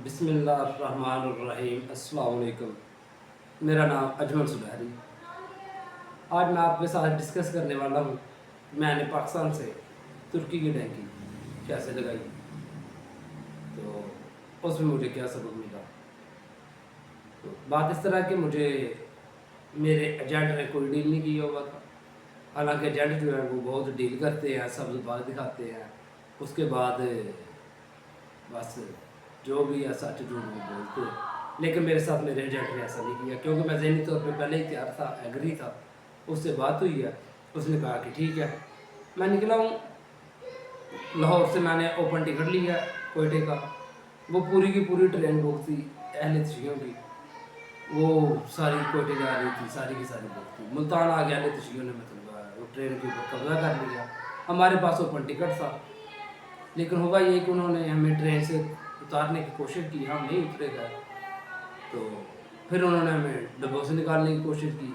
बिस्मिल्लाहिर्रहमानिर्रहीम। अस्सलाम वालेकुम। मेरा नाम अजमल सुलहरी। आज मैं आपके साथ डिस्कस करने वाला हूँ मैंने पाकिस्तान से तुर्की की टैंकी कैसे लगाई, तो उसमें मुझे क्या सबक मिला। तो बात इस तरह कि मुझे मेरे एजेंट ने कोई डील नहीं किया हुआ था। हालांकि एजेंट जो है वो बहुत डील करते हैं, सब्ज़ बाग दिखाते हैं, उसके बाद बस जो भी है सच झूठ वो बोलते हैं। लेकिन मेरे साथ मेरे एजेंट ने ऐसा नहीं किया, क्योंकि मैं ज़हनी तौर पे पहले ही तैयार था, एग्री था। उससे बात हुई है, उसने कहा कि ठीक है। मैं निकला हूँ लाहौर से, मैंने ओपन टिकट लिया कोयटे का। वो पूरी की पूरी ट्रेन बुक थी अहले तशियों की, वो सारी कोयटे जा रही थी, सारी की सारी बुक थी। मुल्तान आ गया, अहले तशियों ने मतलब वो ट्रेन के ऊपर कब्जा कर लिया। हमारे पास ओपन टिकट था, लेकिन हुआ ये कि उन्होंने हमें ट्रेन से उतारने की कोशिश की, हम नहीं उतरे गए। तो फिर उन्होंने हमें डब्बों से निकालने की कोशिश की,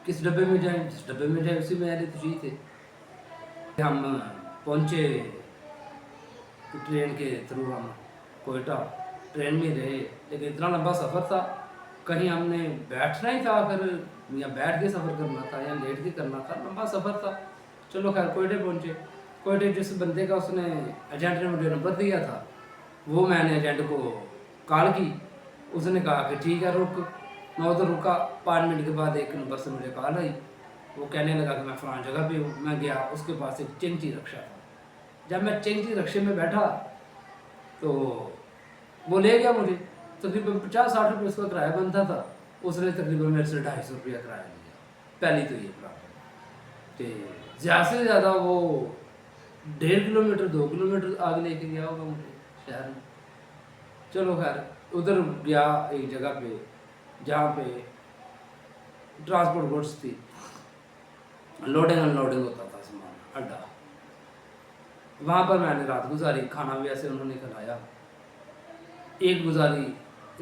किस डब्बे में जाएं, जिस डब्बे में जाएं उसी में अहले तशी थे। हम पहुँचे ट्रेन के थ्रू, हम कोयटा ट्रेन में रहे। लेकिन इतना लंबा सफ़र था, कहीं हमने बैठना ही था, फिर या बैठ के सफ़र करना था या लेट के करना था, लंबा सफ़र था। चलो खैर कोयटे पहुँचे। कोयटे जिस बंदे का उसने एजेंट ने मुझे नंबर दिया था, वो मैंने एजेंट को कॉल की। उसने कहा कि ठीक है रुक। मैं उधर रुका, 5 मिनट के बाद एक नंबर से मुझे कॉल आई। वो कहने लगा कि मैं फ़लाँ जगह पे हूँ। मैं गया, उसके पास एक चेंची रक्षा था। जब मैं चेंची रक्शे में बैठा तो वो ले गया मुझे। तकरीबन 50-60 रुपये उसका किराया बनता था, उसने तकरीबन मेरे से 250 रुपया किराया लिया। पहली तो ये प्रॉब्लम कि ज़्यादा से ज़्यादा वो 1.5 किलोमीटर 2 किलोमीटर आगे लेके गया होगा मुझे शहर में। चलो खैर उधर गया एक जगह पे जहाँ पे ट्रांसपोर्ट गुड्स थी, लोडिंग अनलोडिंग होता था सामान, अड्डा। वहाँ पर मैंने रात गुजारी, खाना भी ऐसे उन्होंने खिलाया। एक गुजारी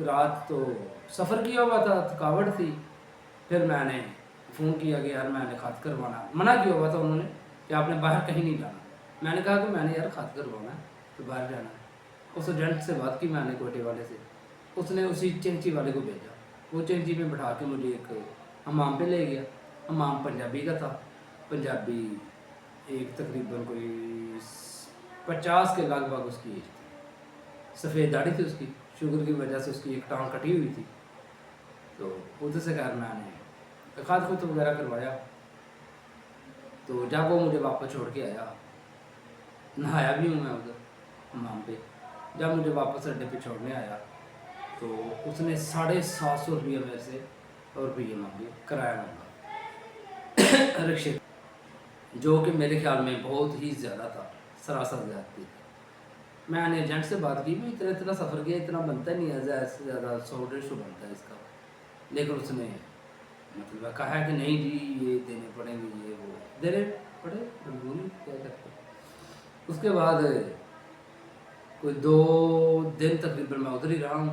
रात तो सफ़र किया हुआ था, थकावट थी। फिर मैंने फ़ोन किया कि यार मैंने खाद करवाना, मना किया हुआ था उन्होंने कि आपने बाहर कहीं नहीं जाना। मैंने कहा कि मैंने यार खाद करवाना है तो बाहर जाना है। उस एजेंट से बात की मैंने कोयटे वाले से, उसने उसी चेंची वाले को भेजा। वो चेंची में बैठा के मुझे एक हमाम पे ले गया। हमाम पंजाबी का था, पंजाबी एक तकरीबन कोई 50 के लगभग उसकी एज थी। सफ़ेद दाढ़ी थी उसकी, शुगर की वजह से उसकी एक टांग कटी हुई थी। तो उधर से खैर मैंने खाद खुद वगैरह करवाया। तो जब वो मुझे वापस छोड़ के आया, नहाया भी हूँ मैं उधर हमाम पे। जब मुझे वापस अड्डे पे छोड़ने आया तो उसने 750 रुपये मेरे से और रुपये मांगे, किराया मांगा रिक्शे, जो कि मेरे ख्याल में बहुत ही ज़्यादा था, सरासर ज़्यादती थी। मैंने एजेंट से बात की, भी इतना इतना सफ़र किया, इतना बनता नहीं है, ज़्यादा से ज़्यादा 100-150 बनता है इसका। लेकिन उसने मतलब कहा है कि नहीं जी ये देने पड़ेंगे, ये वो देने पड़े, मजबूरी क्या करते। उसके बाद कोई 2 दिन तकरीबन मैं उधर ही रहा हूँ।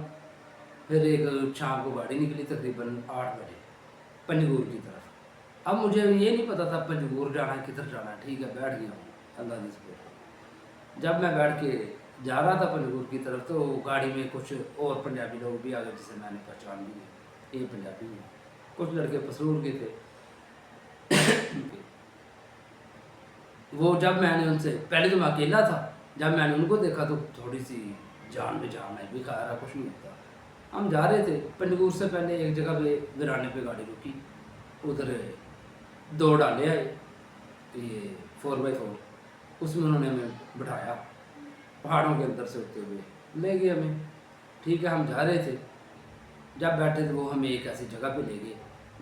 फिर एक शाम को गाड़ी निकली तकरीबन 8 बजे पंजगूर की तरफ। अब मुझे ये नहीं पता था पंजगूर जाना है किधर जाना है, ठीक है बैठ गया हूँ अल्लाह की शुक्र। जब मैं बैठ के जा रहा था पंजगूर की तरफ तो गाड़ी में कुछ और पंजाबी लोग भी आ गए जिसे मैंने पहचान ली है, ये पंजाबी हैं। कुछ लड़के पसरूर के थे। वो जब मैंने उनसे, पहले तो मैं अकेला था, जब मैंने उनको देखा तो थोड़ी सी जान बेजान है भी खाया, कुछ नहीं होता। हम जा रहे थे पंजगूर से पहले एक जगह पे वीराने पे गाड़ी रुकी, उधर 2 डाले आए, ये 4x4, उसमें उन्होंने हमें बिठाया, पहाड़ों के अंदर से होते हुए ले गए हमें। ठीक है हम जा रहे थे, जब बैठे थे वो हमें एक ऐसी जगह पे ले गए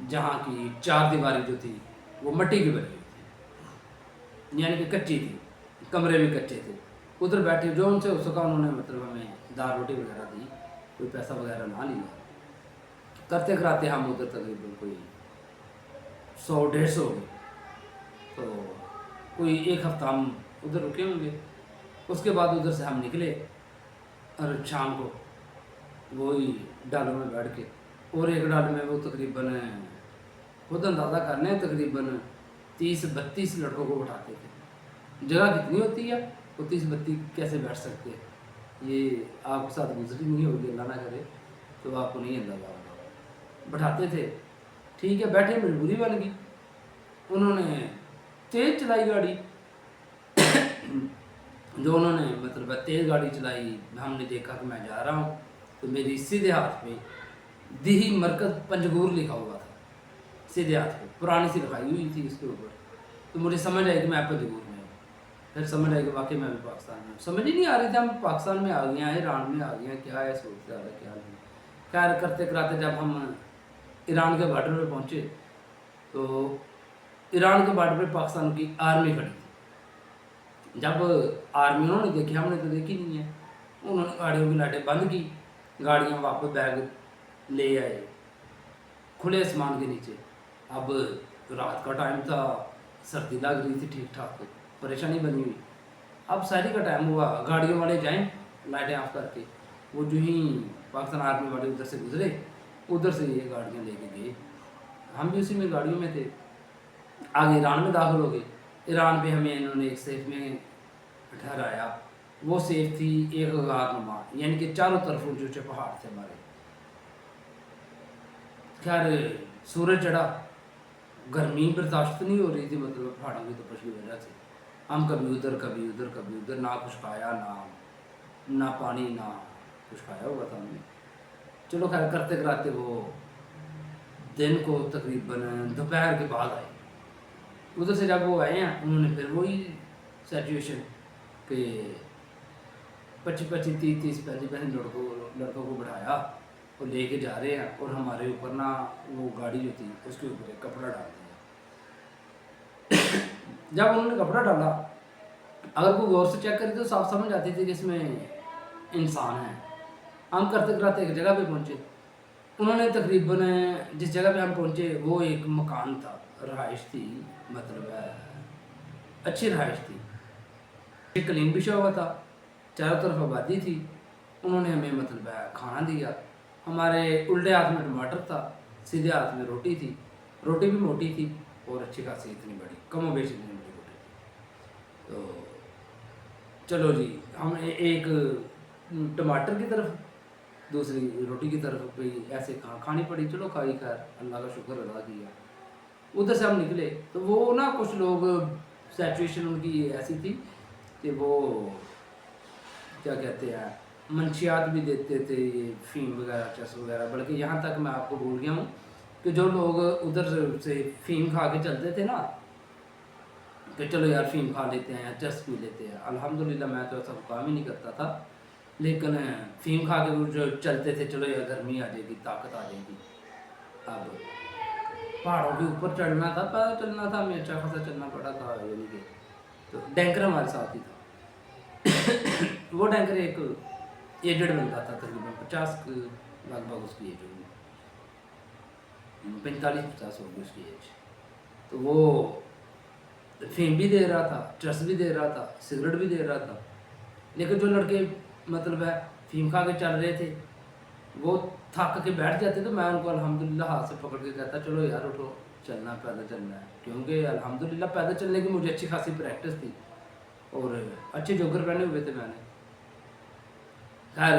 जहाँ की 4 दीवारी जो थी वो मिट्टी की बनी हुई थी, यानी कि कच्ची थी, कमरे भी कच्चे थे। उधर बैठे जो उनसे हो सका उन्होंने मतलब हमें दाल रोटी वगैरह दी, कोई पैसा वगैरह ना लिया। करते कराते हम उधर तकरीबन कोई 100-150 हो गए। तो कोई 1 हफ्ता हम उधर रुके होंगे। उसके बाद उधर से हम निकले और शाम को वही डालों में बैठ के, और एक डाल में वो तकरीबन खुद अंदाज़ा करने तकरीबन 30-32 लड़कों को उठाते थे। जगह कितनी होती है, वो 30-32 कैसे बैठ सकते हैं, ये आपके साथ गुजरी नहीं होगी, अल्लाह ना करे, तो आपको नहीं अंदाजा होगा। बैठाते थे, ठीक है, बैठे, मजबूरी बन गई, उन्होंने तेज़ चलाई गाड़ी। जो उन्होंने मतलब तेज़ गाड़ी चलाई, हमने देखा कि मैं जा रहा हूँ, तो मेरी सीधे हाथ पे दिही मरकज़ पंजगूर लिखा हुआ था, सीधे हाथ पे पुरानी सी लिखाई हुई थी उसके ऊपर। तो मुझे समझ आई कि मैं पंजगूर में हूँ, फिर समझ आई कि वाकई मैं भी पाकिस्तान में हूँ। समझ ही नहीं आ रही थी हम पाकिस्तान में आ गए हैं, ईरान में आ गए हैं, क्या है सोच रहा है क्या नहीं। खैर करते कराते जब हम ईरान के बॉर्डर पे पहुँचे, तो ईरान के बॉर्डर पे पाकिस्तान की आर्मी खड़ी थी। जब आर्मी उन्होंने देखी, हमने तो देखी नहीं है, उन्होंने गाड़ियों की लाइटें बंद की, गाड़ियाँ वापस बैग ले आए खुले आसमान के नीचे। अब रात का टाइम था, सर्दी लग रही थी ठीक ठाक, परेशानी बनी हुई। अब शादी का टाइम हुआ, गाड़ियों वाले जाएं लाइटें ऑफ करके, वो जो ही पाकिस्तान आर्मी वाले उधर से गुजरे, उधर से ये गाड़ियाँ लेके गए, हम भी उसी में गाड़ियों में थे। आगे ईरान में दाखिल हो गए। ईरान पे हमें इन्होंने एक सेफ में ठहराया। वो सेफ थी एक गारनुमा, यानी कि चारों तरफ ऊंचे ऊंचे पहाड़ थे हमारे। खैर सूरज चढ़ा, गर्मी बर्दाश्त नहीं हो रही थी, मतलब पहाड़ों की तपश की वजह से। हम कभी उधर कभी उधर कभी उधर, ना कुछ खाया, ना पानी, ना कुछ खाया हुआ था हमने। चलो खैर करते कराते वो दिन को तकरीबन दोपहर के बाद आए। उधर से जब वो आए हैं, उन्होंने फिर वही सिचुएशन कि 25-25, 30-30, 35 लड़कों को बढ़ाया और लेके जा रहे हैं, और हमारे ऊपर ना वो गाड़ी जो थी उसके ऊपर एक कपड़ा डाल दिया। जब उन्होंने कपड़ा डाला, अगर कोई गौर से चेक करे तो साफ समझ आती थी कि इसमें इंसान है। हम करते कराते एक जगह पे पहुंचे। उन्होंने तकरीबन जिस जगह पे हम पहुंचे वो एक मकान था, रहाइश थी, मतलब अच्छी रहाइश थी, एक कलीन बिछा हुआ था, चारों तरफ आबादी थी। उन्होंने हमें मतलब खाना दिया। हमारे उल्टे हाथ में टमाटर था, सीधे हाथ में रोटी थी। रोटी भी मोटी थी और अच्छी खासी इतनी बड़ी, कम बेश इतनी बड़ी रोटी थी। तो चलो जी, हम एक टमाटर की तरफ, दूसरी रोटी की तरफ भी ऐसे खानी पड़ी। चलो खाई, खैर अल्लाह का शुक्र अदा किया। उधर से हम निकले तो वो ना कुछ लोग, सिचुएशन उनकी ऐसी थी कि वो क्या कहते हैं, मंशियात भी देते थे, ये फ़ीम वगैरह, चस वगैरह। बल्कि यहाँ तक मैं आपको भूल गया हूँ कि जो लोग उधर से फ़ीम खा के चलते थे ना, कि चलो यार फ़ीम खा लेते हैं, चस पी लेते हैं, अल्हम्दुलिल्लाह मैं तो ऐसा काम ही नहीं करता था। लेकिन फ़ीम खा के वो जो चलते थे, चलो यार गर्मी आ जाएगी, ताकत आ जाएगी। अब पहाड़ों के ऊपर चढ़ना था, पैदल चलना था, हमें अच्छा खासा चलना पड़ा था, यानी कि तो टैंकर हमारे साथ ही था। वो टैंकर एक एजेड बंदा था, तकरीबन 50 के लगभग उसकी एज होगी, 45-50 होगी उसकी एज। तो वो फेम भी दे रहा था, चरस भी दे रहा था, सिगरेट भी दे रहा था। लेकिन जो लड़के मतलब है फीम खा के चल रहे थे, वो थक के बैठ जाते, तो मैं उनको अल्हम्दुलिल्लाह हाथ से पकड़ के कहता चलो यार उठो, चलना, पैदल चलना है। क्योंकि अल्हम्दुलिल्लाह पैदल चलने की मुझे अच्छी खासी प्रैक्टिस थी और अच्छे जोगर पहने हुए थे मैंने। खैर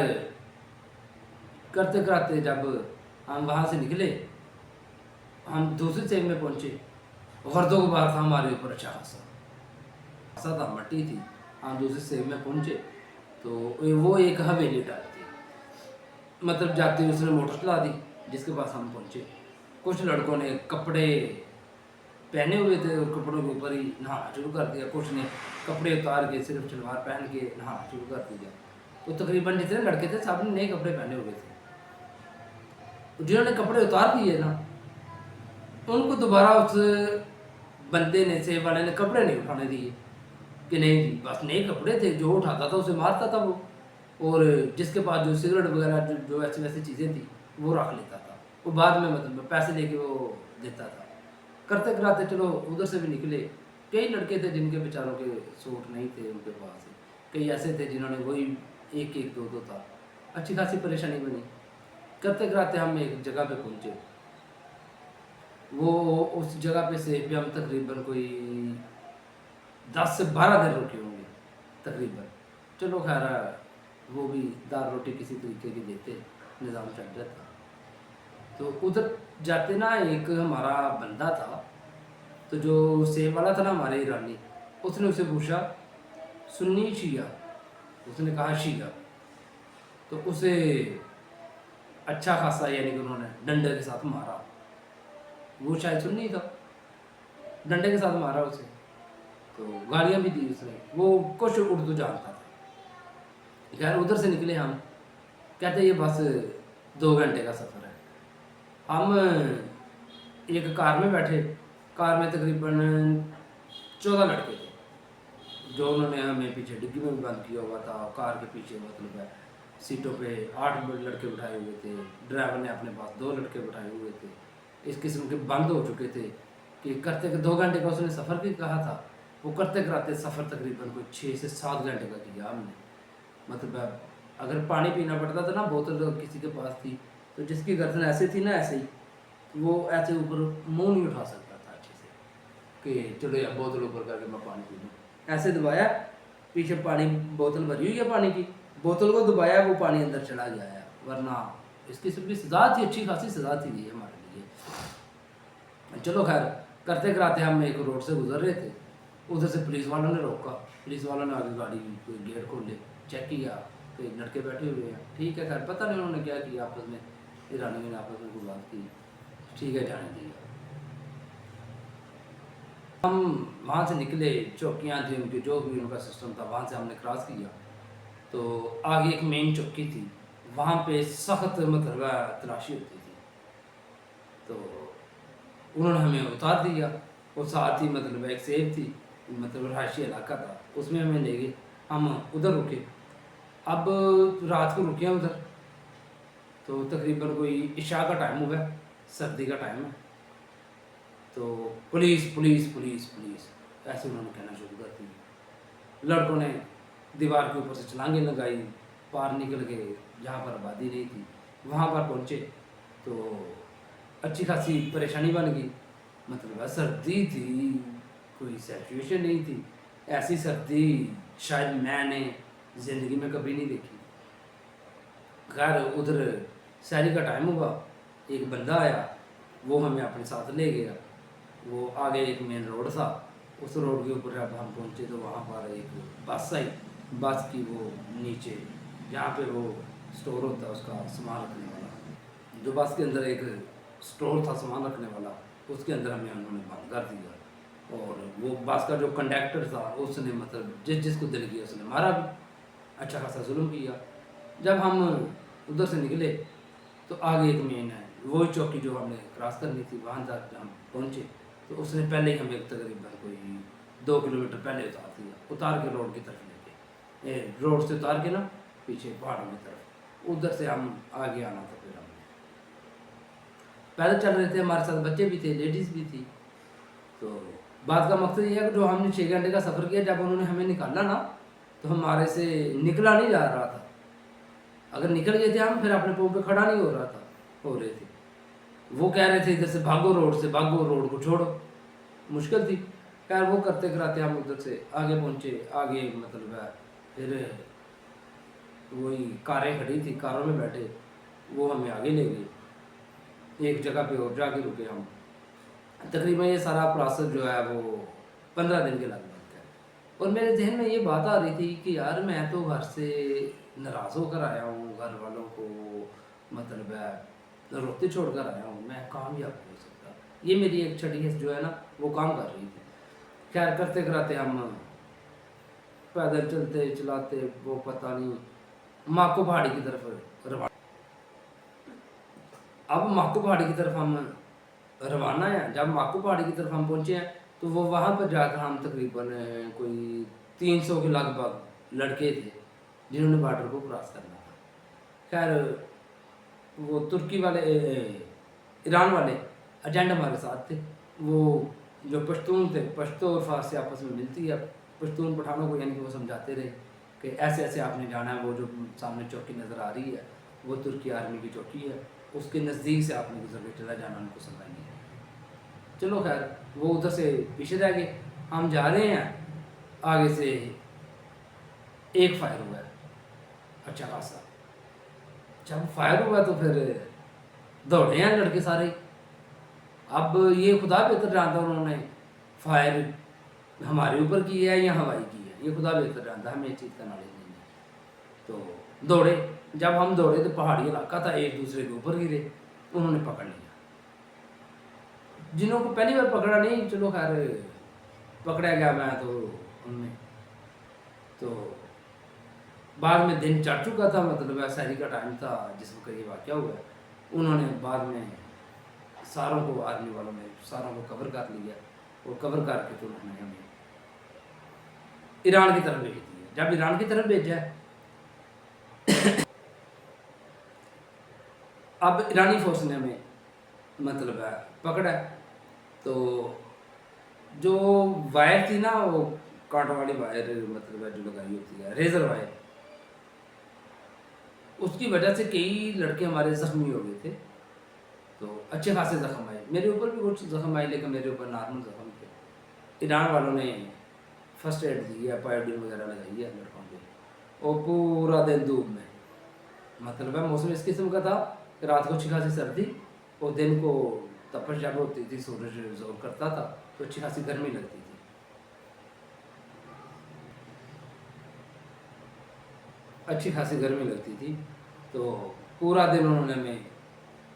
करते कराते जब हम वहाँ से निकले, हम दूसरी सेब में पहुँचे, गर्दों के बाहर था हमारे ऊपर अच्छा खासा ऐसा था, मट्टी थी। हम दूसरी सेब में पहुँचे तो वो एक हवेली टाइप थी, मतलब जाते हुए उसने मोटर चला दी जिसके पास हम पहुँचे। कुछ लड़कों ने कपड़े पहने हुए थे और कपड़ों के ऊपर ही नहाना शुरू कर दिया। कुछ ने कपड़े उतार के सिर्फ शलवार पहन के नहाना शुरू कर दिया। तो तकरीबन जितने लड़के थे सब ने नए कपड़े पहने हुए थे। जिन्होंने कपड़े उतार दिए ना, उनको दोबारा उस बंदे ने, सेब वाले ने, कपड़े नहीं उठाने दिए कि नहीं जी, बस नए कपड़े थे, जो उठाता था उसे मारता था वो, और जिसके पास जो सिगरेट वगैरह जो ऐसी वैसी चीज़ें थी वो रख लेता था। वो बाद में मतलब पैसे लेके वो देता था। करते कराते चलो उधर से भी निकले। कई लड़के थे जिनके बेचारों के सूट नहीं थे उनके पास, कई ऐसे थे जिन्होंने वही एक एक दो दो था। अच्छी खासी परेशानी बनी। करते कराते हम एक जगह पे पहुँचे। वो उस जगह पे से भी हम तकरीबन कोई 10 से 12 दिन रुके होंगे तकरीबन। चलो खैर वो भी दाल रोटी किसी तरीके की देते, निज़ाम चल रहा था। तो उधर जाते ना एक हमारा बंदा था, तो जो सेब वाला था ना हमारे ईरानी, उसने उसे पूछा सुन्नी शिया, उसने कहा शिया, तो उसे अच्छा खासा यानी कि उन्होंने डंडे के साथ मारा। वो शायद सुन्नी था, डंडे के साथ मारा उसे, तो गालियाँ भी दी उसने। वो कुछ उर्दू जानता था। खैर उधर से निकले हम, कहते ये बस 2 घंटे का सफ़र है। हम एक कार में बैठे, कार में तकरीबन 14 लड़के थे, जो उन्होंने हमें पीछे डिग्गी में भी बंद किया हुआ था। कार के पीछे मतलब है सीटों पे 8 लड़के बिठाए हुए थे, ड्राइवर ने अपने पास 2 लड़के बिठाए हुए थे। इस किस्म के बंद हो चुके थे कि करते 2 घंटे का उसने सफ़र भी कहा था, वो करते कराते सफ़र तकरीबन कोई 6 से 7 घंटे का किया हमने। मतलब अगर पानी पीना पड़ता था ना, बोतल किसी के पास थी, तो जिसकी गर्दन ऐसे थी ना, ऐसे ही वो ऐसे ऊपर मुंह नहीं उठा सकता था अच्छे से कि चलो यार बोतल ऊपर करके मैं पानी पी लूँ। ऐसे दबाया, पीछे पानी बोतल भरी हुई है पानी की, बोतल को दबाया, वो पानी अंदर चला गया है। वरना इसकी सबकी सज़ा थी, अच्छी खासी सज़ा थी ये हमारे लिए। चलो खैर करते कराते हम एक रोड से गुजर रहे थे, उधर से पुलिस वालों ने रोका। पुलिस वालों ने आगे गाड़ी कोई गेट खोले, चेक किया कि लड़के बैठे हुए हैं। ठीक है, खैर पता नहीं उन्होंने क्या किया, आपस में ईरानी ने आपस में कोई बात की, ठीक है जाने दिया। हम वहाँ से निकले, चौकियाँ थी उनकी, जो भी उनका सिस्टम था, वहाँ से हमने क्रॉस किया। तो आगे एक मेन चौकी थी, वहाँ पे सख्त मतलब तलाशी होती थी। तो उन्होंने हमें उतार दिया, और साथ ही मतलब एक सेफ थी, मतलब रहायशी इलाका था, उसमें हमें ले गए। हम उधर रुके, अब रात को रुके हैं उधर, तो तकरीबन कोई इशा का टाइम हुआ है, सर्दी का टाइम है। तो पुलिस पुलिस पुलिस पुलिस ऐसे उन्होंने कहना शुरू कर दी। लड़कों ने दीवार के ऊपर से छलांगे लगाई, पार निकल के जहाँ पर आबादी नहीं थी वहाँ पर पहुँचे। तो अच्छी खासी परेशानी बन गई, मतलब सर्दी थी, कोई सिचुएशन नहीं थी। ऐसी सर्दी शायद मैंने ज़िंदगी में कभी नहीं देखी। खैर उधर शहरी का टाइम हुआ, एक बंदा आया, वो हमें अपने साथ ले गया। वो आगे एक मेन रोड था, उस रोड के ऊपर जब हम पहुँचे तो वहाँ पर एक बस आई। बस की वो नीचे जहाँ पे वो स्टोर होता है उसका सामान रखने वाला, जो बस के अंदर एक स्टोर था सामान रखने वाला, उसके अंदर हमें उन्होंने बंद कर दिया। और वो बस का जो कंडक्टर था उसने मतलब जिसको दिल किया उसने मारा भी, अच्छा खासा जुल्म किया। जब हम उधर से निकले तो आगे एक मेन है, वही चौकी जो हमने क्रॉस करनी थी, वहाँ तक हम पहुँचे तो उसने पहले ही हमें तकरीबन कोई 2 किलोमीटर पहले उतार दिया, उतार के रोड की तरफ लेके, रोड से उतार के ना पीछे पहाड़ों की तरफ, उधर से हम आगे आना था। फिर हमने पैदल चल रहे थे, हमारे साथ बच्चे भी थे, लेडीज़ भी थी। तो बात का मकसद ये है कि जो हमने 6 घंटे का सफ़र किया, जब उन्होंने हमें निकाला ना, तो हमारे से निकला नहीं जा रहा था। अगर निकल गए थे हम, फिर अपने पाँव पे खड़ा नहीं हो रहे थे। वो कह रहे थे इधर से भागो, रोड से भागो, रोड को छोड़ो, मुश्किल थी। खैर वो करते कराते हम उधर से आगे पहुँचे। आगे मतलब है फिर वही कारें खड़ी थी, कारों में बैठे, वो हमें आगे ले गए। एक जगह पे और जाके रुके हम। तकरीबन ये सारा प्रोसेस जो है वो 15 दिन के लगभग है। और मेरे जहन में ये बात आ रही थी कि यार मैं तो घर से नाराज़ होकर आया हूँ, घर वालों को मतलब है रोते छोड़ कर आया हूँ, मैं कामयाब हो सकता। ये मेरी एक छठी जो है ना वो काम कर रही थी। खैर करते कराते हम पैदल चलते चलाते वो पता नहीं माको पहाड़ी की तरफ रवाना। अब माको पहाड़ी की तरफ हम रवाना है। जब माको पहाड़ी की तरफ हम पहुँचे हैं तो वो वहाँ पर जाकर हम तकरीबन कोई 300 के लगभग लड़के थे जिन्होंने बॉर्डर को क्रॉस करना था। खैर वो तुर्की वाले ईरान वाले एजेंट हमारे साथ थे। वो जो पश्तून थे, पश्तो और फारसी आपस में मिलती है, पश्तून पठानों को यानी कि वो समझाते रहे कि ऐसे ऐसे आपने जाना है। वो जो सामने चौकी नज़र आ रही है वो तुर्की आर्मी की चौकी है, उसके नज़दीक से आपने गुजर के चला जाना, उनको समझाएंगे। चलो खैर वो उधर से पीछे रह गए। हम जा रहे हैं, आगे से एक फायर हुआ है। अच्छा खासा। जब फायर हुआ तो फिर दौड़े हैं लड़के सारे। अब ये खुदा बेहतर जानता उन्होंने फायर हमारे ऊपर की है या हवाई की है, ये खुदा बेहतर जानता, हमें इस चीज़ का नॉलेज नहीं है। तो दौड़े, जब हम दौड़े तो पहाड़ी इलाका था, एक दूसरे के ऊपर गिरे, उन्होंने पकड़ लिया। जिन्हों को पहली बार पकड़ा नहीं, चलो खैर पकड़ा गया मैं तो उनमें। तो बाद में दिन चढ़ चुका था, मतलब शहरी का टाइम था जिस वक्त ये वाक़या हुआ है। उन्होंने बाद में सारों को, आर्मी वालों ने सारों को कवर कर लिया, और कवर करके तो उन्होंने हमें ईरान की तरफ भेज दिया। जब ईरान की तरफ भेजा, अब ईरानी फोर्स ने हमें मतलब है पकड़ा। तो जो वायर थी ना, वो कांटों वाली वायर, मतलब है जो लगाई होती है रेजर वायर, उसकी वजह से कई लड़के हमारे जख्मी हो गए थे। तो अच्छे खासे जख्म आए, मेरे ऊपर भी कुछ जख्म आए, लेकिन मेरे ऊपर नॉर्मल जख्म थे। ईरान वालों ने फर्स्ट एड दी है, पायोडीन वगैरह लगाई है लड़कों पे, और पूरा दिन धूप में, मतलब है मौसम इस किस्म का था कि रात को अच्छी खासी सर्दी और दिन को तपश जब होती थी, सूरज जोर करता था तो अच्छी खासी गर्मी लगती थी। अच्छी खासी गर्मी लगती थी। तो पूरा दिन उन्होंने हमें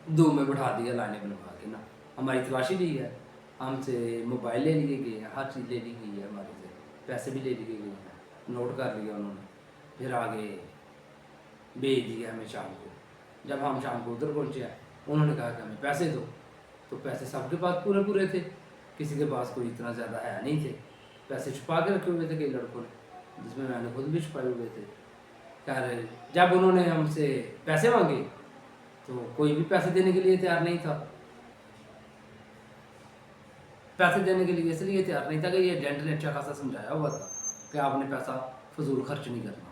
धूप में बैठा दिया, लाने बनवा के ना, हमारी तलाशी ली है, हमसे मोबाइल ले लिए गए हैं, हर चीज़ ले ली गई है हमारे से, पैसे भी ले लिए गए हैं, नोट कर लिया उन्होंने। फिर आगे भेज दिया हमें शाम को। जब हम शाम को उधर पहुँचे, उन्होंने कहा कि हमें पैसे दो। तो पैसे सबके पास पूरे पूरे थे, किसी के पास कोई इतना ज़्यादा है नहीं थे। पैसे छुपा के रखे हुए थे कई लड़कों ने, जिसमें मैंने खुद भी छुपाए हुए थे। खैर जब उन्होंने हमसे पैसे मांगे तो कोई भी पैसे देने के लिए तैयार नहीं था। पैसे देने के लिए इसलिए तैयार नहीं था कि ये एजेंट ने अच्छा खासा समझाया हुआ था कि आपने पैसा फजूल खर्च नहीं करना।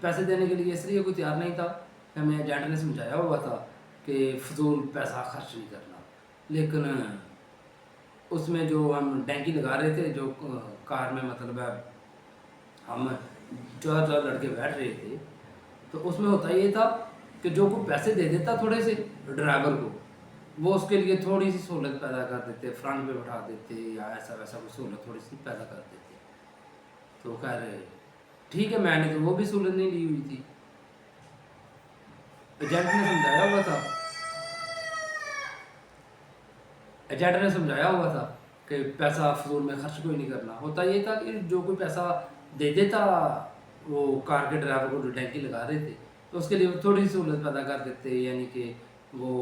पैसे देने के लिए इसलिए कोई तैयार नहीं था कि हमें एजेंट ने समझाया हुआ था कि फजूल पैसा खर्च नहीं करना। लेकिन उसमें जो हम टैंकी लगा रहे थे, जो कार में, मतलब है हम 14 लड़के बैठ रहे थे, तो उसमें होता ये था कि जो कोई पैसे दे देता थोड़े से ड्राइवर को, वो उसके लिए थोड़ी सी सहूलत पैदा कर देते, फ्रंट पे बैठा देते या ऐसा वैसा कोई सहूलत थोड़ी सी पैदा कर देते। तो खैर ठीक है, मैंने तो वो भी सहूलत नहीं ली हुई थी। एजेंट ने समझाया हुआ था, एजेंट ने समझाया हुआ था कि पैसा फजूल में खर्च कोई नहीं करना। होता ये था कि जो कोई पैसा दे देता वो कार के ड्राइवर को जो टैंकी लगा रहे थे, तो उसके लिए थोड़ी सी सहूलत पैदा कर देते, यानी कि वो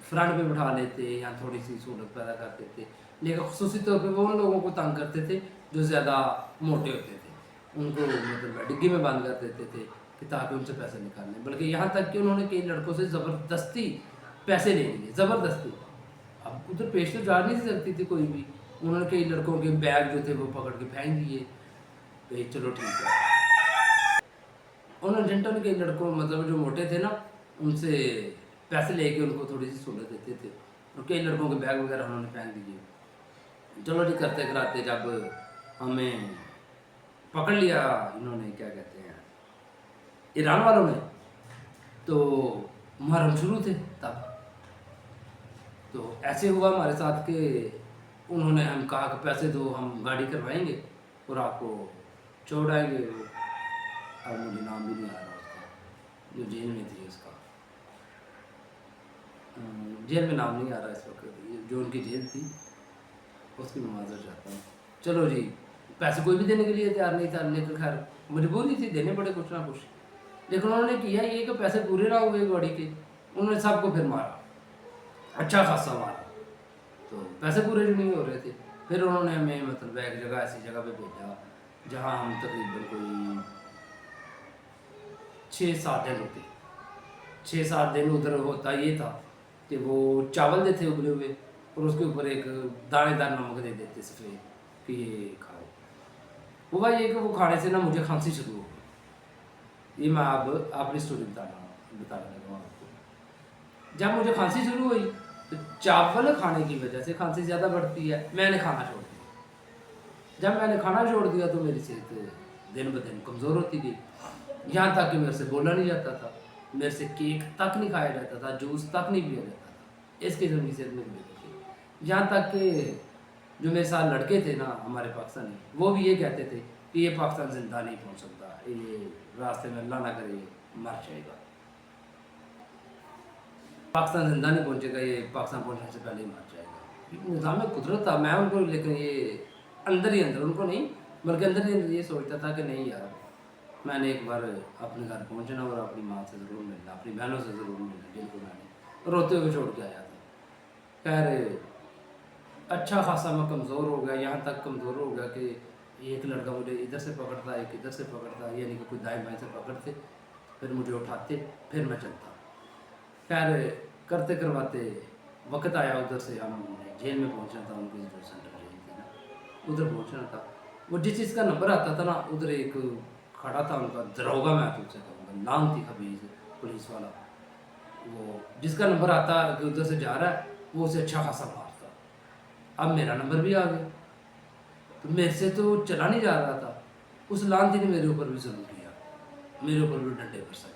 फ्रंट पे बिठा लेते या थोड़ी सी सहूलत पैदा कर देते। लेकिन खसूसी तौर पे वो उन लोगों को तंग करते थे जो ज़्यादा मोटे होते थे, उनको मतलब डिग्गी में बंद कर देते थे कि ताकि उनसे पैसे निकालने। बल्कि यहाँ तक कि उन्होंने कई लड़कों से ज़बरदस्ती पैसे ले लिए, ज़बरदस्ती। अब उधर पेश तो जा नहीं सकती थी कोई भी, उन्होंने कई लड़कों के बैग जो थे वो पकड़ के फेंक दिए कि चलो ठीक है। उन एजेंटों ने कई लड़कों, मतलब जो मोटे थे ना, उनसे पैसे लेके उनको थोड़ी सी सहूलत देते थे, और कई लड़कों के बैग वगैरह उन्होंने फेंक दिए। चलो ठीक, करते कराते जब हमें पकड़ लिया इन्होंने, क्या कहते हैं, ईरान वालों ने, तो मुहर्रम शुरू थे तब। तो ऐसे हुआ हमारे साथ कि उन्होंने हम कहा कि पैसे दो, हम गाड़ी करवाएंगे और आपको छोड़ाएंगे। अब मुझे नाम भी नहीं आ रहा उसका, जो जेल में थी उसका, जेल में नाम नहीं आ रहा इस वक्त, जो उनकी जेल थी उसकी मैं माजर चाहता हूँ। चलो जी, पैसे कोई भी देने के लिए तैयार नहीं था, लेकिन खैर मजबूरी थी, देने पड़े कुछ ना कुछ। लेकिन उन्होंने किया ये कि पैसे पूरे ना हुए गाड़ी के, उन्होंने सबको फिर मारा, अच्छा खासा मारा। तो पैसे पूरे नहीं हो रहे थे। फिर उन्होंने हमें मतलब एक जगह, ऐसी जगह पे भेजा जहाँ हम तकरीबन कोई 6-7 दिन रुके। 6-7 दिन उधर होता ये था कि वो चावल देते उबले हुए, और उसके ऊपर एक दानेदार नमक दे देते सफ़ेद कि ये खाओ। हुआ ये कि वो खाने से ना मुझे खांसी शुरू हो गई। ये मैं अब अपनी स्टोरी बता रहा हूँ आपको। जब मुझे खांसी शुरू हुई तो चावल खाने की वजह से खांसी ज़्यादा बढ़ती है, मैंने खाना छोड़ दिया। जब मैंने खाना छोड़ दिया तो मेरी सेहत दिन ब दिन कमज़ोर होती गई, यहाँ तक कि मेरे से बोला नहीं जाता था, मेरे से केक तक नहीं खाया जाता था, जूस तक नहीं पिया जाता था। इस किस्म की सेहत मेरी बिगड़ गई। यहाँ तक कि जो मेरे साथ लड़के थे ना हमारे पाकिस्तानी, वो भी ये कहते थे कि ये पाकिस्तान ज़िंदा नहीं पहुँच सकता, ये रास्ते में अल्लाह ना करे मर जाएगा, पाकिस्तान ज़िंदा नहीं पहुँचेगा, ये पाकिस्तान पहुँचने से पहले ही मर जाएगा। निज़ाम कुदरत था, मैं उनको लेकिन ये अंदर ही अंदर, उनको नहीं बल्कि अंदर ही अंदर ये सोचता था कि नहीं यार, मैंने एक बार अपने घर पहुँचना और अपनी माँ से ज़रूर मिलना, अपनी बहनों से ज़रूर मिलना, जिनको मैंने रोते हुए छोड़ के आया था। खैर अच्छा खासा मैं कमज़ोर हो गया, यहाँ तक कमज़ोर हो गया कि एक लड़का मुझे इधर से पकड़ता, एक इधर से पकड़ता, यानी कि कोई दाएं बाएं से पकड़ते, फिर मुझे उठाते, फिर मैं चलता। खैर करते करवाते वक्त आया, उधर से हम जेल में पहुंचना था, उनकी जो सेंट्रल जेल थी ना, उधर पहुंचना था। वो जिस चीज़ का नंबर आता था ना, उधर एक खड़ा था उनका दरोगा, मैं तुझसे कहूँगा, नाम थी खबीज पुलिस वाला, वो जिसका नंबर आता कि उधर से जा रहा है वो उसे अच्छा खासा मारता। अब मेरा नंबर भी आ गया, तो मेरे से तो चला नहीं जा रहा था, उस लानती ने मेरे ऊपर भी जुल्म किया, मेरे ऊपर भी डंडे बरसाए,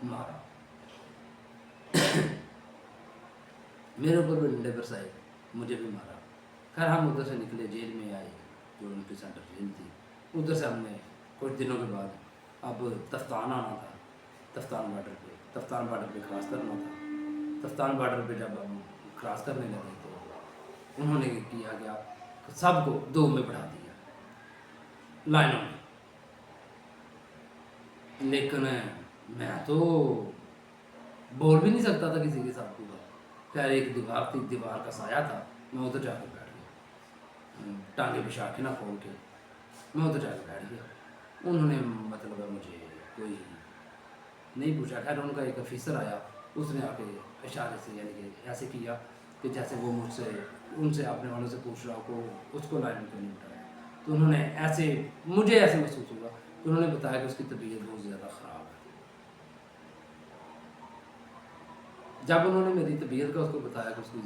मारा मेरे ऊपर भी डंडे बरसाए, मुझे भी मारा। खैर हम उधर से निकले, जेल में आए, जो उनकी सेंट्रल जेल थी, उधर से हमने कुछ दिनों के बाद अब तफ्तान आना था, तफ्तान बार्डर पे क्रॉस करना था। तफ्तान बार्डर पे जब हम क्रॉस करने लगे तो उन्होंने किया कि आप सबको दो में बढ़ा दिया लाइनों में, लेकिन मैं तो बोल भी नहीं सकता था किसी के साथ पूरा। खैर एक दीवार थी, दीवार का साया था, मैं उधर जाकर बैठ गया, टांगे बिछा के ना खोल के मैं उधर जाकर बैठ गया। उन्होंने मतलब मुझे कोई नहीं पूछा। खैर उनका एक ऑफिसर आया, उसने आके इशारे से यानी कि ऐसे किया कि जैसे वो मुझसे उनसे अपने वालों से पूछ रहा हो, उसको लाइन में क्यों नहीं बिठाया। तो उन्होंने ऐसे, मुझे ऐसे महसूस हुआ कि उन्होंने बताया कि उसकी तबीयत बहुत ज़्यादा ख़राब है। जब उन्होंने मेरी तबीयत का उसको बताया कि उसकी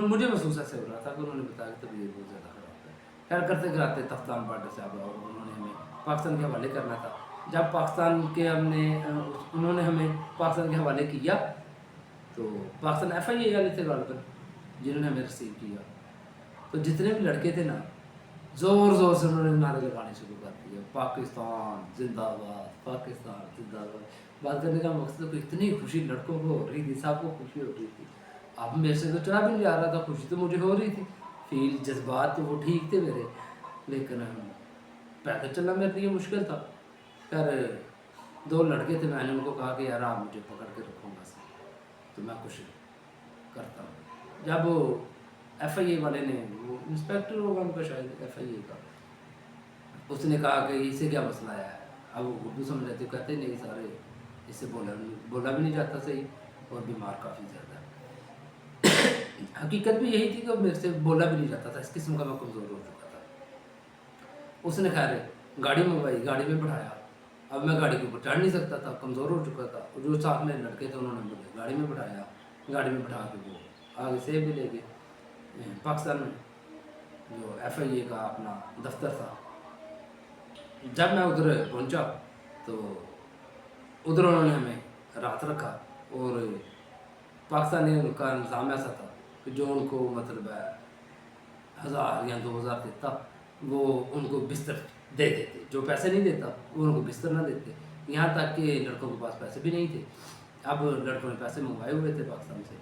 मुझे महसूस ऐसे हो रहा था कि उन्होंने बताया कि तबीयत बहुत ज़्यादा ख़राब है। खैर करते कराते तफ्तान बार्डर से अब और उन्होंने हमें पाकिस्तान के हवाले करना था। जब पाकिस्तान के उन्होंने हमें पाकिस्तान के हवाले किया तो पाकिस्तान FIA वाले थे गालबन जिन्होंने हमें रिसीव किया। तो जितने भी लड़के थे ना, ज़ोर ज़ोर से उन्होंने नारे लगाने शुरू कर दिए, पाकिस्तान जिंदाबाद, पाकिस्तान जिंदाबाद। बात करने का मकसद तो इतनी खुशी लड़कों को हो रही थी, सबको खुशी हो रही थी। अब मेरे से तो चला भी नहीं जा रहा था, खुशी तो मुझे हो रही थी, फील जज्बात तो वो ठीक थे मेरे, लेकिन पैदल चलना मेरे लिए मुश्किल था। खैर दो लड़के थे, मैंने उनको कहा कि यार आप मुझे पकड़ के रखो बस, तो मैं कुछ करता हूँ। जब FIA वाले ने, वो इंस्पेक्टर होगा उनका शायद FIA का, उसने कहा कि इससे क्या मसला है। अब उर्दू समझ लेते, कहते नहीं सारे, इससे बोला भी नहीं जाता सही और बीमार काफ़ी ज़्यादा है। हकीकत भी यही थी कि मेरे से बोला भी नहीं जाता था, इस किस्म का मैं कमज़ोर हो चुका था। उसने खैर गाड़ी मंगवाई, गाड़ी में बैठाया। अब मैं गाड़ी के ऊपर चढ़ नहीं सकता था, कमज़ोर हो चुका था। और जो साथ में लड़के थे उन्होंने मुझे गाड़ी में बैठाया, गाड़ी में बैठा के वो आगे से भी ले गए पाकिस्तान में, जो FIA का अपना दफ्तर था। जब मैं उधर पहुंचा तो उधर उन्होंने हमें रात रखा, और पाकिस्तानी उनका निज़ाम ऐसा था कि जो उनको मतलब 1000 या 2000 देता वो उनको बिस्तर दे देते, जो पैसे नहीं देता वो उनको बिस्तर ना देते। यहाँ तक कि लड़कों के पास पैसे भी नहीं थे। अब लड़कों ने पैसे मंगवाए हुए थे पाकिस्तान से,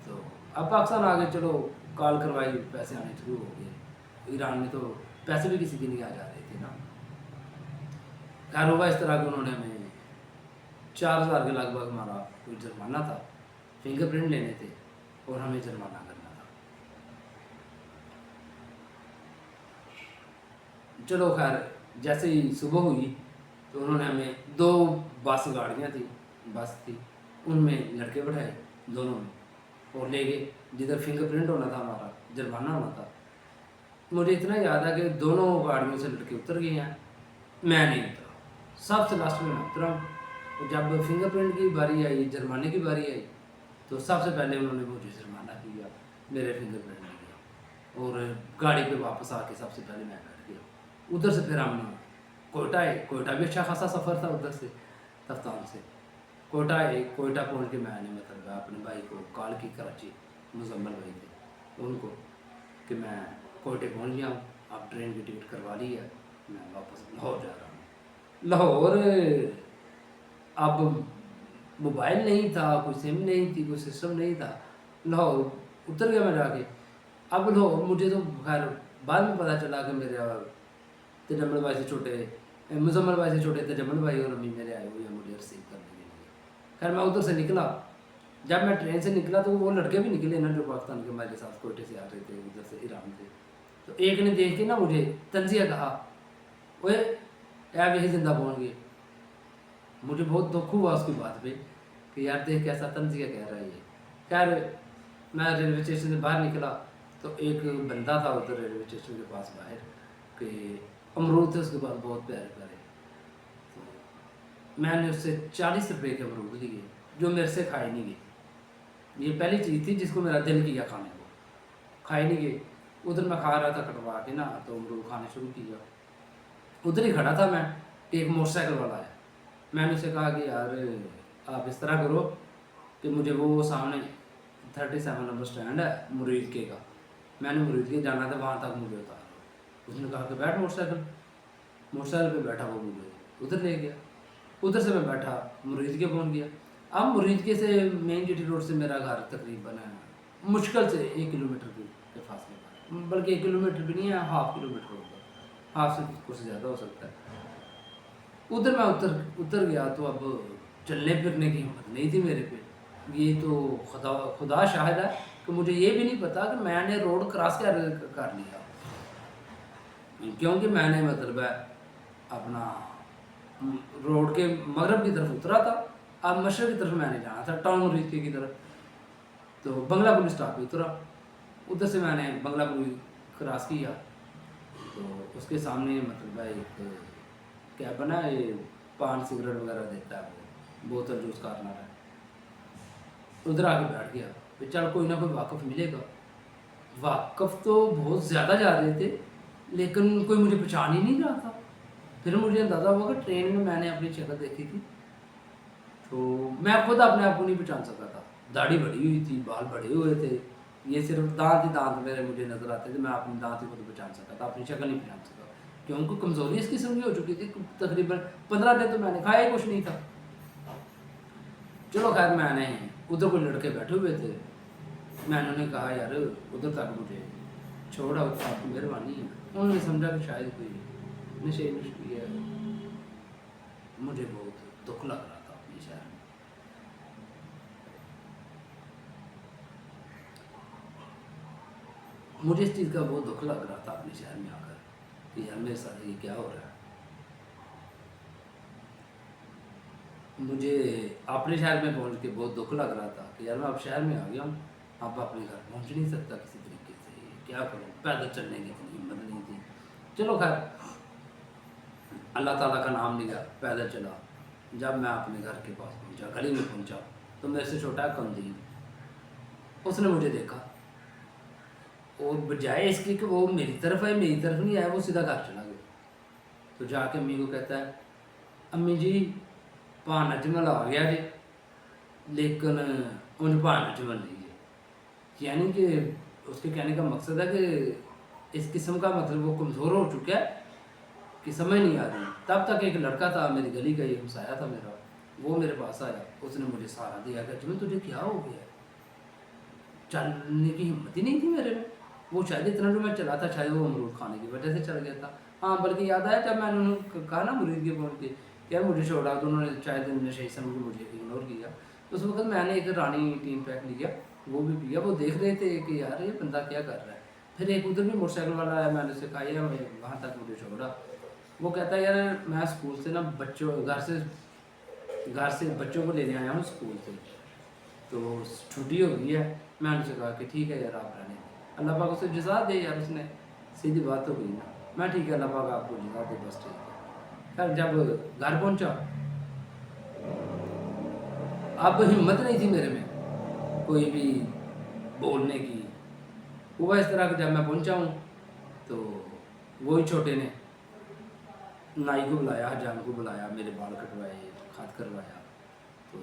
तो अब पाकिस्तान आ गए, चलो कॉल करवाई, पैसे आने शुरू हो गए। ईरान में तो पैसे भी किसी के नहीं आ जा रहे थे ना। खैर हुआ इस तरह कि उन्होंने हमें 4000 के लगभग हमारा कोई जुर्माना था, फिंगरप्रिंट लेने थे और हमें जुर्माना करना था। चलो खैर जैसे ही सुबह हुई तो उन्होंने हमें 2 गाड़ियाँ थी, बस थी, उनमें लड़के बैठाए दोनों में और ले गए जिधर फिंगरप्रिंट होना था, हमारा जुर्माना होना था। मुझे इतना याद है कि दोनों गाड़ियों से लड़के उतर गए हैं, मैं नहीं उतरा, सबसे लास्ट में मैं उतरा। जब फिंगरप्रिंट की बारी आई, जुर्माने की बारी आई, तो सबसे पहले उन्होंने मुझे जुर्माना किया, मेरे फिंगर प्रिंट लिया और गाड़ी पे वापस आके सबसे पहले मैं बैठ गया। उधर से फिर हम कोयटा आए। कोयटा भी अच्छा खासा सफ़र था उधर से, तफ्तान से कोयटा आए। कोयटा पहुँच के मैंने मतलब अपने भाई को कॉल की, कराची मुजम्मल भाई थे उनको, कि मैं कोयटे पहुँच गया हूँ, आप ट्रेन की टिकट करवा ली है, मैं वापस लाहौर जा रहा हूँ। लाहौर अब मोबाइल नहीं था, कोई सिम नहीं थी, कोई सिस्टम नहीं था। लाहौर उतर गया मैं जाके। अब लाहौर मुझे तो खैर बाद में पता चला कि मेरे तजम्मल भाई से छोटे, मुजम्मल भाई से छोटे तजम्मल भाई और अम्मी मेरे आए हुए हैं मुझे रिसीव करने के लिए। खैर मैं उधर से निकला। जब मैं ट्रेन से निकला तो वो लड़के भी निकले ना जो पाकिस्तान के हमारे साथ कोयटे से आ रहे थे, उधर से ईरान से। तो एक ने देख के ना मुझे तंजिया कहा, ओए यार यही जिंदा पहुँच गए। मुझे बहुत दुख हुआ उसकी बात पे कि यार देख कैसा तंजिया कह रहा है ये। खैर मैं रेलवे स्टेशन से बाहर निकला तो एक बंदा था उधर रेलवे स्टेशन के पास बाहर, कि अमरूद थे उसके पास बहुत प्यारे प्यारे। तो मैंने उससे 40 रुपये के अमरूद लिए जो मेरे से खाए नहीं गए। ये पहली चीज़ थी जिसको मेरा दिल किया खाने को, खाए नहीं गए। उधर मैं खा रहा था कटवा के ना, तो अमरूद खाने शुरू किया। उधर ही खड़ा था मैं, एक मोटरसाइकिल वाला आया। मैंने उसे कहा कि यार आप इस तरह करो कि मुझे वो सामने 37 नंबर स्टैंड है मुरीद के का, मैंने मुरीद के जाना था, वहाँ तक मुझे उतारो। उसने कहा कि बैठ मोटरसाइकिल पे बैठा, वो मुझे उधर ले गया। उधर से मैं बैठा मुरीद के पहुँच गया। अब मुरीद के से मेन जीटी रोड से मेरा घर तकरीबन मुश्किल से 1 किलोमीटर के फासले पर, बल्कि 1 किलोमीटर भी नहीं है, हाफ किलोमीटर होगा, हाफ से कुछ ज़्यादा हो सकता है। उधर मैं उतर गया तो अब चलने फिरने की हिम्मत नहीं थी मेरे पे। ये तो खुदा शाहिद है कि मुझे ये भी नहीं पता कि मैंने रोड क्रॉस कर लिया, क्योंकि मैंने मतलब है अपना रोड के मगरब की तरफ उतरा था, अब मशरक़ की तरफ मैंने जाना था, टाउन मुरीद की तरफ। तो बंगला पुलिस स्टॉप पे उतरा, उधर से मैंने बंगला पुलिस क्रॉस किया तो उसके सामने मतलब है एक क्या बना, ये पान सिगरेट वगैरह देता है, वो बोतल जूस कॉर्नर है। उधर आके बैठ गया, फिर चल कोई ना कोई वाकफ़ मिलेगा। वाकफ़ तो बहुत ज़्यादा जा रहे थे लेकिन कोई मुझे पहचान ही नहीं रहा था। फिर मुझे अंदाज़ा हुआ कि ट्रेन में मैंने अपनी शक्ल देखी थी, तो मैं खुद अपने आप को नहीं पहचान सका था। दाढ़ी बढ़ी हुई थी, बाल बढ़े हुए थे, ये सिर्फ दांत ही दांत मेरे मुझे नज़र आते थे। मैं अपने दांत ही खुद पहचान सका था, अपनी शक्ल नहीं पहचान सका, क्योंकि कमज़ोरी इस किस्म की हो चुकी थी। तकरीबन 15 दिन तो मैंने खाया ही कुछ नहीं था। चलो खैर मैंने उधर कोई लड़के बैठे हुए थे, मैंने उन्हें कहा यार उधर तक मुझे छोड़ा, आपकी मेहरबानी है। उन्होंने समझा कि शायद कोई नशे नुशे है। मुझे बहुत दुख लग रहा था अपने शहर में। मुझे इस चीज़ का बहुत दुख लग रहा था अपने शहर में आकर कि यार मेरे साथ ये क्या हो रहा है। मुझे अपने शहर में पहुंच के बहुत दुख लग रहा था कि यार मैं अब शहर में आ गया हूँ, अब अपने घर पहुंच नहीं सकता किसी तरीके से, क्या करूँ, पैदल चलने की इतनी हिम्मत नहीं थी। चलो खैर अल्लाह ताला का नाम लिया, पैदल चला। जब मैं अपने घर के पास पहुंचा, गली में पहुंचा, तो मेरे से छोटा कंदील, उसने मुझे देखा और बजाय इसके कि वो मेरी तरफ है, मेरी तरफ नहीं आया, वो सीधा घर चला गया। तो जाके अम्मी को कहता है, अम्मी जी भान अजमल आ गया जी, लेकिन उन्हें भान अजमल नहीं है। यानी कि उसके कहने का मकसद है कि इस किस्म का मतलब वो कमज़ोर हो चुका है कि समझ नहीं आ रही। तब तक एक लड़का था मेरी गली का, ये हमसाया था मेरा, वो मेरे पास आया, उसने मुझे सहारा दिया कि अजमल तुझे क्या हो गया, चलने की हिम्मत ही नहीं थी मेरे में। वो शायद इतना जो मैं चला था शायद वो अमरूद खाने की वजह से चल गया था। हाँ बल्कि याद आया जब मैंने उन्होंने कहा ना मुरीद के फोन के यार मुझे छोड़ा, तो उन्होंने शायद नशे समझ के मुझे इग्नोर किया। उस वक्त मैंने एक रानी 3 पैक लिया, वो भी पिया। वो देख रहे थे कि यार ये बंदा क्या कर रहा है। फिर एक उधर भी मोटरसाइकिल वाला आया, मैंने उसे कहा यार वहाँ तक मुझे छोड़ा। वो कहता है यार मैं स्कूल से ना घर से बच्चों को लेने आया हूँ स्कूल से, तो छुट्टी हो गई है। मैंने उनसे कहा कि ठीक है यार आप रहने दें, अल्लाह पाक उसे जज़ा दे यार, उसने सीधी बात हो गई ना। मैं ठीक है अल्लाह पाक आपको जज़ा दे, बस ठीक है। खैर जब घर पहुंचा अब हिम्मत नहीं थी मेरे में कोई भी बोलने की। हुआ इस तरह कि जब मैं पहुंचा हूँ तो वही छोटे ने नाई को बुलाया, हजाम को बुलाया, मेरे बाल कटवाए, खाद करवाया। तो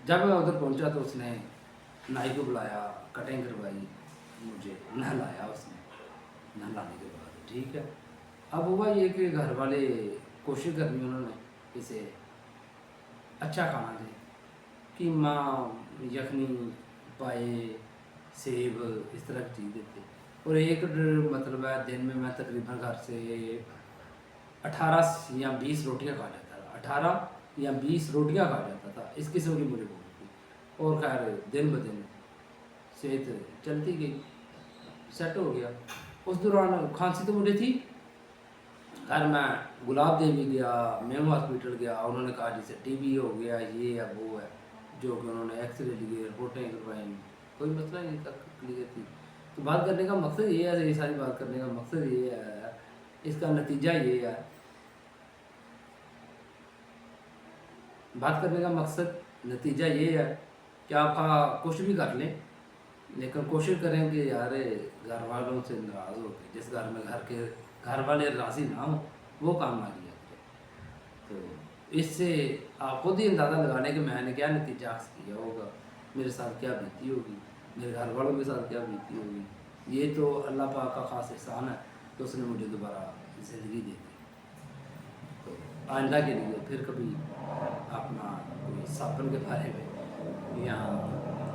जब मैं उधर पहुंचा तो उसने नाई को बुलाया, कटिंग करवाई, मुझे नहलाया उसने। नहलाने के बाद ठीक है, अब हुआ ये कि घर वाले कोशिश करनी उन्होंने इसे अच्छा खाना दे, कीमा, यखनी, पाए, सेब, इस तरह की चीज़ देते। और एक मतलब है दिन में मैं तकरीबन घर से 18 या 20 रोटियां खा जाता था, 18 या 20 रोटियां खा जाता था, इस किस्म की मुझे भूख थी। और खैर दिन ब दिन सेहत चलती गई, सेट हो गया। उस दौरान खांसी तो मुझे थी। खैर मैं गुलाब देवी गया, मेम हॉस्पिटल गया, उन्होंने कहा जिसे टीबी हो गया, ये है वो है, जो कि उन्होंने एक्सरे लिए, रिपोर्टें करवाई, कोई मसला नहीं था, क्लियर थी। तो बात करने का मकसद ये है, ये सारी बात करने का मकसद ये है, इसका नतीजा ये है, बात करने का मकसद नतीजा ये है कि आप कुछ भी कर लें, लेकिन कोशिश करें कि यार घर वालों से नाराज़ हो के, जिस घर में घर वाले राज़ी ना हो, वो काम ना किया करें। तो इससे आप खुद ही अंदाज़ा लगा लें कि मैंने क्या नतीजा हासिल किया होगा, मेरे साथ क्या बीती होगी, मेरे घर वालों के साथ क्या बीती होगी। ये तो अल्लाह पाक का ख़ास एहसान है कि उसने मुझे दोबारा ज़िंदगी दे दी। तो आइंदा के लिए फिर कभी अपना कोई साबन के बारे में या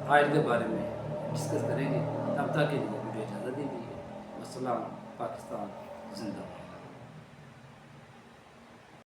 ऑयल के बारे में डिस्कस करेंगे। तब तक के लिए मुझे इजाज़त दीजिए। अस्सलाम, पाकिस्तान जिंदाबाद।